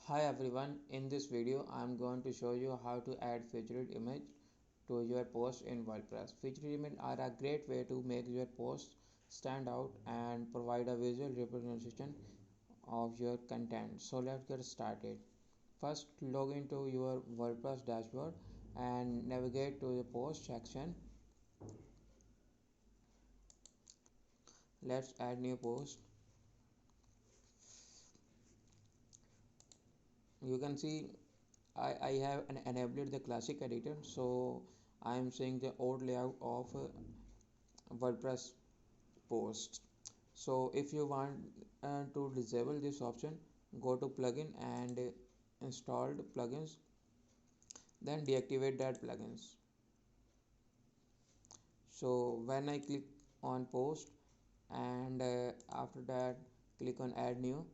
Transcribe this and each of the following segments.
Hi everyone, in this video I am going to show you how to add featured image to your post in WordPress. Featured images are a great way to make your post stand out and provide a visual representation of your content. So let's get started. First, log into your WordPress dashboard and navigate to the post section. Let's add new post. You can see I have enabled the classic editor, so I am seeing the old layout of WordPress posts. So if you want to disable this option, go to plugin and installed plugins, then deactivate that plugins. So when I click on post and after that click on add new,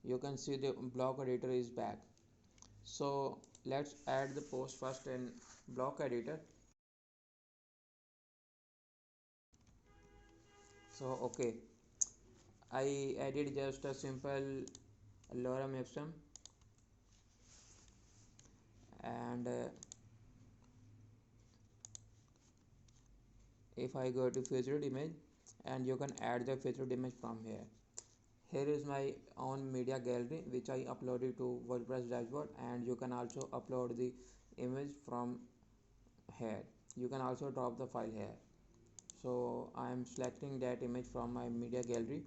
you can see the block editor is back. So let's add the post first in block editor. So okay, I added just a simple lorem ipsum and if I go to featured image, and you can add the featured image from here. Here is my own media gallery which I uploaded to WordPress dashboard, and you can also upload the image from here. You can also drop the file here. So I am selecting that image from my media gallery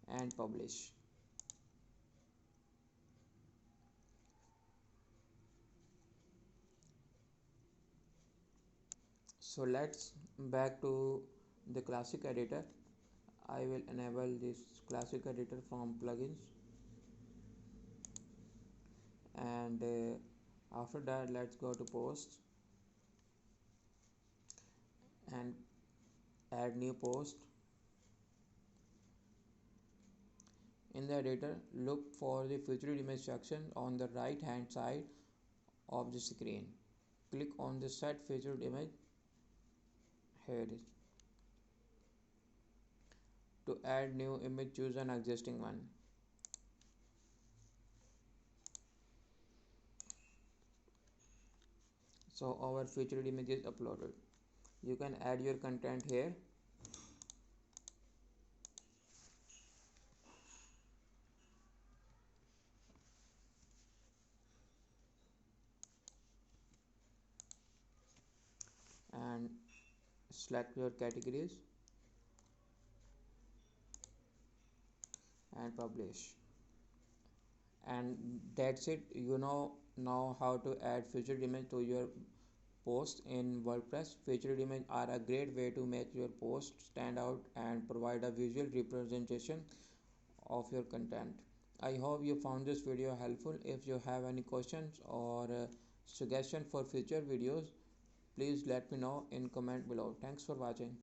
and publish. So let's back to the classic editor. I will enable this classic editor from plugins, and after that let's go to posts and add new post. In the editor, look for the featured image section on the right hand side of the screen. Click on the set featured image. Here it is. To add new image, choose an existing one. So our featured image is uploaded. You can add your content here. And select your categories and publish. And that's it. You know now how to add featured image to your posts in WordPress. Featured images are a great way to make your post stand out and provide a visual representation of your content. I hope you found this video helpful. If you have any questions or suggestion for future videos, please let me know in comment below. Thanks for watching.